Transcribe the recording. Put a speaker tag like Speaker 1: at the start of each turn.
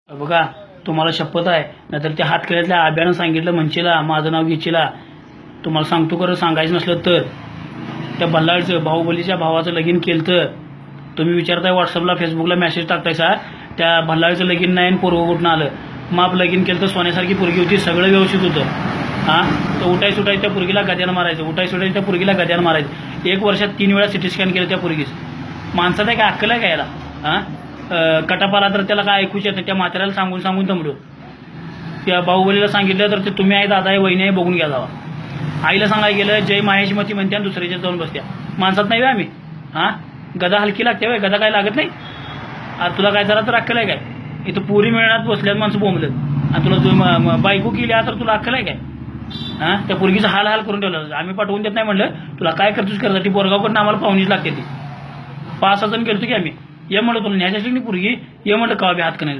Speaker 1: बघा तुम्हाला शपथ आहे, नाहीतर त्या हातकड्यातल्या आब्यानं सांगितलं म्हणशीला माझं नाव घेशीला. तुम्हाला सांगतो खरं, सांगायचं नसलं तर त्या बल्लाळचं बाहुबलीच्या भावाचं लगीन केलं तर तुम्ही विचारताय व्हॉट्सअपला फेसबुकला मेसेज टाकतायसा त्या भल्लाळचं लगीन नाही आणि पोरगं कुठनं आलं. माप लगीन केलं तर सोन्यासारखी पोरगी होती, सगळं व्यवस्थित होतं. हां तर उठाय सुटाय त्या पोरगीला गद्यानं मारायचं, उठाय सुटाय त्या पोरगीला गद्यानं मारायचं. 1 वर्षात 3 वेळा सिटी स्कॅन केलं त्या पोरगीच. माणसात आहे काय अक्कल आहे काय याला? हां कटापाला तर त्याला काय ऐकूच येत नाही. त्या म्हाताऱ्याला सांगून सांगून दमलो. त्या बाहुबलीला सांगितलं तर ते तुम्ही आहे दादा आहे वहिनी आहे बघून घ्या जावा. आईला सांगायला गेलं जय माहेशमती म्हणते आणि दुसऱ्याच्या जाऊन बसत्या. माणसात नाही आम्ही. हां गदा हलकी लागते बाय, गदा काय लागत नाही. अरे तुला काय जरा तर अक्कल आहे काय? इथं पुरी मिळण्यात बसल्यात माणसं बोंबलत आणि तुला बायको केली तर तुला अक्कल आहे काय? हां त्या पोरगीचा हाल हाल करून ठेवला. आम्ही पाठवून देत नाही म्हणलं, तुला काय करतोस करता. ती बोरगावकडनं आम्हाला पाहुणीच लागते. ती 5-6 जण गेलतो की आम्ही. ये म्हणलं तुला न्यायची पोरगी, ये म्हणलं का बी हात का नाही.